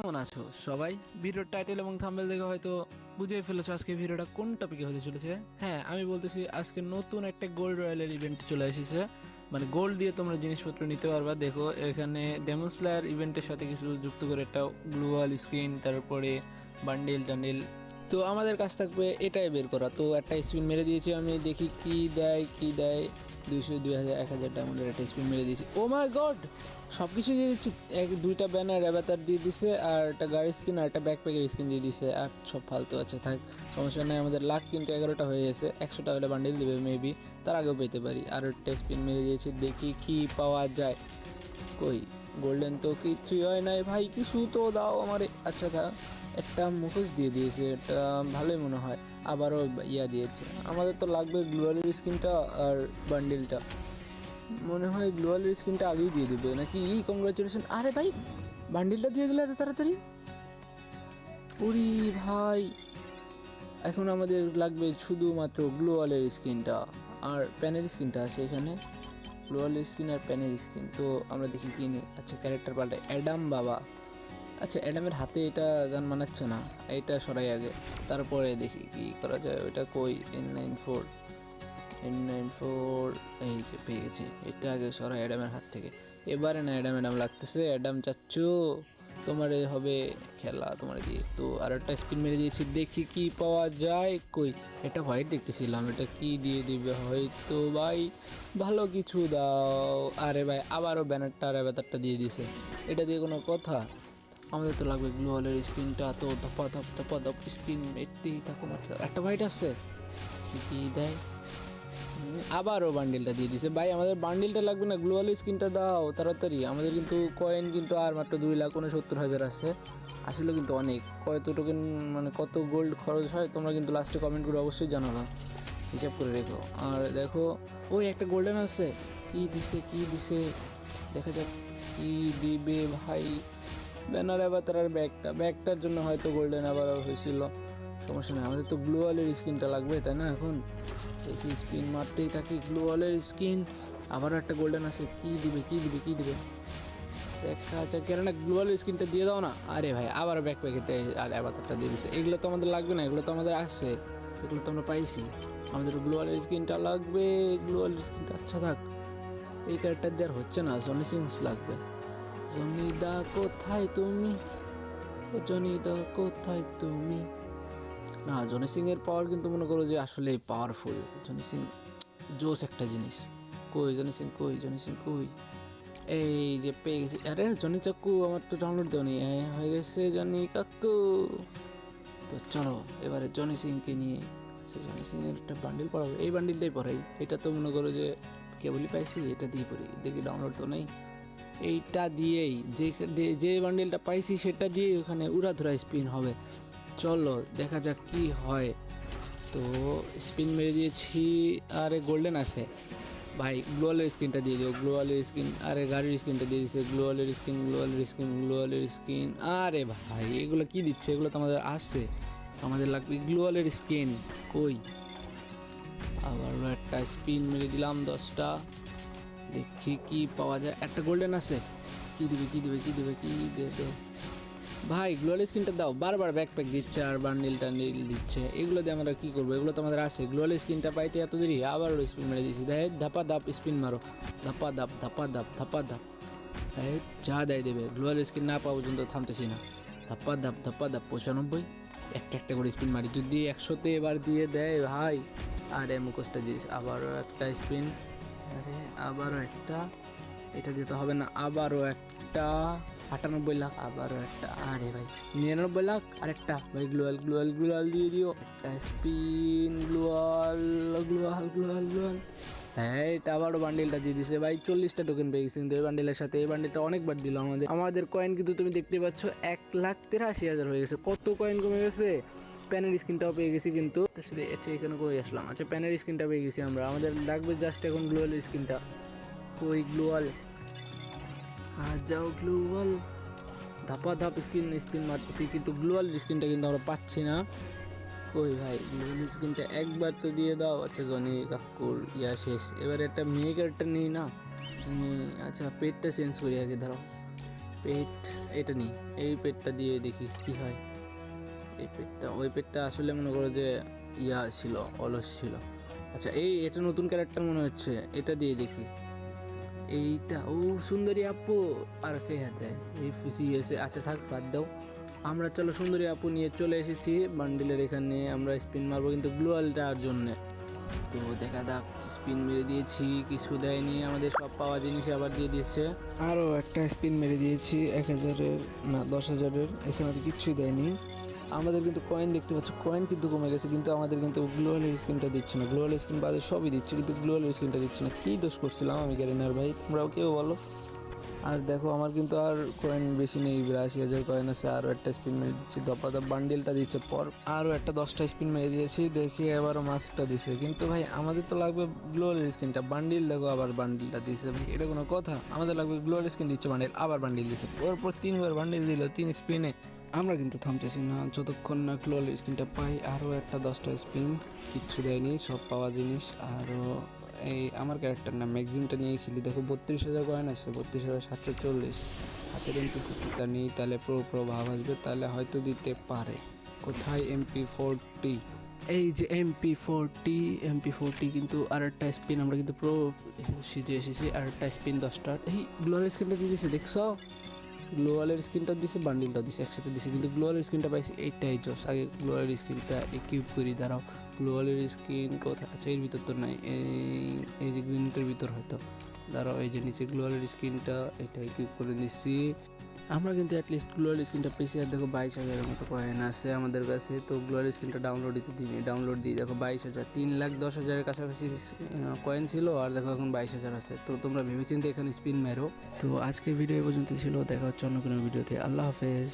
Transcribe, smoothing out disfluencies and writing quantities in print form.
কেমন আছো সবাই? ভিডিওর টাইটেল এবং থাম্বনেল দেখে হয়তো বুঝেই ফেলেছো আজকে ভিডিওটা কোন টপিকে হতে চলেছে। হ্যাঁ, আমি বলতেছি আজকে নতুন একটা গোল্ড রয়্যালের ইভেন্ট চলে এসেছে। মানে গোল্ড দিয়ে তোমরা জিনিসপত্র নিতে পারবা। দেখো এখানে ডেমন স্লেয়ার ইভেন্টের সাথে কিছু যুক্ত করে একটা গ্লোয়াল স্ক্রিন, তারপরে বান্ডিল টান্ডিল। তো আমাদের কাছ থাকবে এটাই বের করা। তো একটা স্পিন মেরে দিয়েছি, আমি দেখি কি দেয় কি দেয়। 200, 2000, 1000 ডায়মন্ডের একটা স্পিন মেরে দিয়েছি। ও মাই গড, সব কিছু দিয়ে দিচ্ছি। দুইটা ব্যানার অ্যাভাতার দিয়ে দিছে, আর একটা গাড়ি স্কিন আর একটা ব্যাকপ্যাকের স্কিন দিয়ে দিছে। আর সব ফালতু আছে, থাক সমস্যা নেই। আমাদের লাখ কিন্তু 11টা হয়ে গেছে। 100টা হলে বান্ডিল দেবে মেবি, তার আগেও পেতে পারি। আর একটা স্পিন মেরে দিয়েছি, দেখি কি পাওয়া যায়। কই গোল্ডেন তো কিছুই হয় নাই ভাই, কিছু তো দাও আমারে। আচ্ছা থাক, একটা মুখোশ দিয়ে দিয়েছে, এটা ভালোই মনে হয়। আবারও ইয়া দিয়েছে। আমাদের তো লাগবে গ্লোয়ালের স্কিনটা আর বান্ডিলটা। মনে হয় গ্লোয়ালের স্কিনটা আগেই দিয়ে দিবে নাকি। কংগ্রাচুলেশন। আরে ভাই, বান্ডিলটা দিয়ে দিলে এত তাড়াতাড়ি? উরি ভাই, এখন আমাদের লাগবে শুধুমাত্র গ্লোয়ালের স্কিনটা আর প্যানের স্কিনটা আছে এখানে। গ্লোয়ালের স্কিন আর প্যানের স্কিন। তো আমরা দেখি কি নিই। আচ্ছা, ক্যারেক্টার পাল্টাই অ্যাডাম বাবা। আচ্ছা, অ্যাডামের হাতে এটা গান মানাচ্ছে না, এটা সরাই আগে, তারপরে দেখি কি করা যায়। ওইটা কই? N94, N94, এই যে পেয়ে গেছি। এটা আগে সরাই অ্যাডামের হাত থেকে। এবারে না অ্যাডাম অ্যাডাম লাগতেছে। অ্যাডাম চাচ্ছু, তোমার হবে খেলা তোমার দিয়ে। তো আর একটা স্পিন মেরে দিয়েছি, দেখি কি পাওয়া যায়। কই, এটা হোয়াইট দেখতেছিলাম, এটা কি দিয়ে দিবে হয়তো ভাই। ভালো কিছু দাও। আরে ভাই, আবারও ব্যানারটা আর ব্যাটারটা দিয়ে দিছে। এটা দিয়ে কোনো কথা? আমাদের তো লাগবে গ্লোয়ালের স্ক্রিনটা। তো ধপা ধপ ধপা ধপ স্ক্রিন এতেই থাকো মাত্র। একটা হোয়াইট আসছে, কি দেয়? আবারও বান্ডিলটা দিয়ে দিছে ভাই। আমাদের বান্ডিলটা লাগবে না, গ্লোয়াল স্কিনটা দাও তাড়াতাড়ি। আমাদের কিন্তু কয়েন কিন্তু আর মাত্র 2,69,000 আছে। আসলে কিন্তু অনেক। কত টোকেন মানে কত গোল্ড খরচ হয় তোমরা কিন্তু লাস্টে কমেন্ট করে অবশ্যই জানাবা, হিসাব করে রেখো। আর দেখো, ওই একটা গোল্ডেন আছে। কি দিছে কি দিছে, দেখা যাক কি দিবে ভাই। ব্যানার আবার তার ব্যাগটার জন্য হয়তো গোল্ডেন আবার হয়েছিল। সমস্যা নেই, আমাদের তো গ্লোয়ালের স্কিনটা লাগবে তাই না। এখন দেখি স্পিন মারতেই থাকি, গ্লোয়ালের স্কিন। আবারও একটা গোল্ডেন আছে, কি দিবে কি দিবে কি দিবে দেখা যাক। কেন না গ্লোয়ালের স্কিনটা দিয়ে দাও না। আরে ভাই, আবার ব্যাক প্যাকেটে আর অ্যাভাতারটা দিয়ে দিচ্ছে। এগুলো তো আমাদের লাগবে না, এগুলো তো আমাদের আসছে, এগুলো তো আমরা পাইছি। আমাদের গ্লোয়ালের স্কিনটা লাগবে, গ্লোয়ালের স্কিনটা। আচ্ছা থাক, এই ক্যারেক্টার দেওয়ার হচ্ছে না, জনি সিংস লাগবে। জনিদা কোথায় তুমি, ও জনিদা কোথায় তুমি। না, জনি সিং এর পাওয়ার কিন্তু মনে করো যে আসলে পাওয়ারফুল। জনি সিং জোস একটা জিনিস। কই জনি সিং, কই জনি সিং কই? এই যে পেয়ে গেছি। আরে জনি চাক্কু, আমার তো ডাউনলোড দেওনি। হয়ে গেছে জনি কাকু। তো চলো এবারে জনি সিংকে নিয়ে, জনি সিং এর একটা বান্ডিল পড়াবো। এই বান্ডিলটাই পড়াই, এটা তো মনে করো যে কেবলই পাইছি, এটা দিয়ে পড়ি। দেখি ডাউনলোড তো নেই। এইটা দিয়েই যে বান্ডিলটা পাইছি সেটা দিয়ে ওখানে উড়াধুরা স্পিন হবে। চলো দেখা যাক কি হয়। তো স্পিন মেরে দিয়েছি, আরে গোল্ডেন আছে ভাই। গ্লোয়ালের স্কিনটা দিয়ে দিও, গ্লোয়ালের স্কিন। আরে গাড়ির স্কিনটা দিয়ে দিচ্ছে, গ্লোয়ালের স্কিন, গ্লোয়ালের স্কিন, গ্লোয়ালের স্কিন। আরে ভাই, এগুলো কি দিচ্ছে? এগুলো তো আমাদের আসছে, আমাদের লাগবে গ্লোয়ালের স্কিন। কই? আবার একটা স্পিন মেরে দিলাম 10টা, দেখি কি পাওয়া যায়। একটা গোল্ডেন আছে, কি দিবে কি দিবে কি দিবে কি দেবে ভাই। গ্লোয়াল স্কিনটা দাও। বারবার ব্যাকপ্যাক দিচ্ছে আর বান্ডিল টান্ডিল দিচ্ছে, এগুলো দিয়ে আমরা কি করবো? এগুলো তো আমাদের আছে। গ্লোয়াল স্কিনটা পাইতে এত দেরি, আবার স্পিন মেরে দিয়েছি। দেখ ধাপা ধাপ স্পিন মারো, ধাপা ধাপ ধাপা ধাপ ধাপা ধাপ। যা দেয় দেবে, গ্লোয়াল স্কিন না পাওয়া পর্যন্ত থামতেছি না। ধাপা ধাপ ধাপা ধাপ 95, একটা একটা করে স্পিন মারি। যদি 100তে এবার দিয়ে দেয় ভাই। আরে মুখোশটা দিস, আবারও একটা স্পিন। আরে আবারও একটা, এটা দিতে হবে না। আবারও একটা, 98 লাখ। আবারও একটা, আরে ভাই 99 লাখ। আরেকটা ভাই, গ্লোয়াল গ্লোয়াল গ্লোয়াল দিয়ে দিও। একটা স্পিন, গ্লোয়াল গ্লোয়াল গ্লোয়াল গ্লোয়াল। হ্যাঁ, এটা আবারও বান্ডিলটা দিয়ে দিছে ভাই। 40টা টোকেন পেয়ে গেছি কিন্তু এই বান্ডিলের সাথে। এই বান্ডিলটা অনেকবার দিল আমাদের কয়েন কিন্তু তুমি দেখতে পাচ্ছ 1,83,000 হয়ে গেছে। কত কয়েন কমে গেছে। প্যানের স্ক্রিনটাও পেয়ে গেছি কিন্তু। আচ্ছা, এখানে কই আসলাম? আচ্ছা, প্যানের স্ক্রিনটা পেয়ে গেছি আমরা। আমাদের লাগবে জাস্ট এখন গ্লোয়াল স্ক্রিনটা। কই গ্লোয়াল? যাও গ্লোয়াল। ধাপা ধাপ স্পিন মারতেছি কিন্তু গ্লোয়াল স্কিনটা কিন্তু আমরা পাচ্ছি না। কই ভাই, গ্লোয়াল স্কিনটা একবার তো দিয়ে দাও। আচ্ছা, জনি কাকুর ইয়া শেষ। এবার একটা মেয়ে ক্যারেক্টার নিই না। আচ্ছা, পেটটা চেঞ্জ করি আগে, ধরো। পেট এটা নিই, এই পেটটা দিয়ে দেখি কি হয়। এই পেটটা, ওই পেটটা আসলে মনে করো যে ইয়া ছিল, অলস ছিল। আচ্ছা এটা নতুন ক্যারেক্টার মনে হচ্ছে, এটা দিয়ে দেখি। এইটা ও সুন্দরী আপু আর কে হাত দেয়, এই ফুসি এসে। আচ্ছা থাক বাদ দাও, আমরা চলো সুন্দরী আপু নিয়ে চলে এসেছি বান্ডিলের এখানে। আমরা স্পিন মারবো কিন্তু গ্লোয়ালটার জন্যে। তো দেখা যাক, স্পিন মেরে দিয়েছি, কিছু দেয়নি আমাদের, সব পাওয়া জিনিস আবার দিয়ে দিয়েছে। আরও একটা স্পিন মেরে দিয়েছি 1000-এর, না 10,000-এর, এখানে তো কিচ্ছুই দেয়নি। আমাদের কিন্তু কয়েন দেখতে পাচ্ছ, কয়েন কিন্তু কমে গেছে, কিন্তু আমাদের কিন্তু গ্লোয়ালের স্কিনটা দিচ্ছে না। গ্লোয়াল স্কিন বাদে সবই দিচ্ছে, কিন্তু গ্লোয়ালের স্কিনটা দিচ্ছে না। কী দোষ করছিলাম আমি গ্যারেনার ভাই, তোমরাও কেউ বলো। আর দেখো আমার কিন্তু আর কয়েন বেশি নেই, 82,000 কয়েন আছে। আরও একটা স্পিন মেরে দিচ্ছি, দপাদপ বান্ডিলটা দিচ্ছে পর। আরও একটা 10টা স্পিন মেরে দিয়েছি, দেখি এবারও মাস্কটা দিছে। কিন্তু ভাই আমাদের তো লাগবে গ্লোয়ালের স্কিনটা, বান্ডিল দেখো আবার বান্ডিলটা দিচ্ছে। ভাই এটা কোনো কথা? আমাদের লাগবে গ্লোয়ালের স্কিন, দিচ্ছে বান্ডিল, আবার বান্ডিল দিচ্ছে, ওরপর 3বার বান্ডিল দিল 3 স্পিনে। আমরা কিন্তু থামতেছি না যতক্ষণ না গ্লোয়ালের স্কিনটা পাই। আরও একটা 10টা স্পিন, কিচ্ছু দেয়নি, সব পাওয়া জিনিস। আরও এই আমার ক্যারেক্টার না ম্যাক্সিমটা নিয়ে খেলি, দেখো 32,000 কয়েন আসছে, 32,740। হাতের MP40টা নিই, তাহলে প্রো ভাব আসবে, তাহলে হয়তো দিতে পারে। কোথায় MP40? এই যে MP40 কিন্তু আর একটা স্পিন, আমরা কিন্তু প্রো সিজে এসেছি। আর একটা স্পিন 10টা, এই গ্লোয়াল স্কিনটা দিয়ে দিয়েছে দেখছো, গ্লোয়ালের স্কিনটা দিছে, বান্ডিলটা দিছে, একসাথে দিছে। কিন্তু গ্লোয়ালের স্কিনটা পাইছি, এইটাই জোস। আগে গ্লোয়ালের স্কিনটা কিউব করি, দাঁড়াও। গ্লোয়ালের স্কিন কোথায়? আচ্ছা এর ভিতর তো নাই, এই যে গ্রিনটার ভিতর হয়তো, দাঁড়াও। এই যে নিচে গ্লোয়ালের স্কিনটা, এটাই কিউব করে নিচ্ছি। আমরা কিন্তু অ্যাটলিস্ট গ্লোয়াল স্ক্রিনটা পেয়েছি। আর দেখো 22,000-এর মতো কয়েন আছে আমাদের কাছে। তো গ্লোয়াল স্ক্রিনটা ডাউনলোড দিতে দিন, ডাউনলোড দিই, দেখো 22,000, 3,10,000-এর কাছাকাছি কয়েন ছিল। আর দেখো এখন 22,000 আছে। তো তোমরা ভেবেচিন্তে এখানে স্পিন মেরো। তো আজকের ভিডিও এই পর্যন্ত ছিল, দেখা হচ্ছে অন্য কোনো ভিডিওতে। আল্লাহ হাফেজ।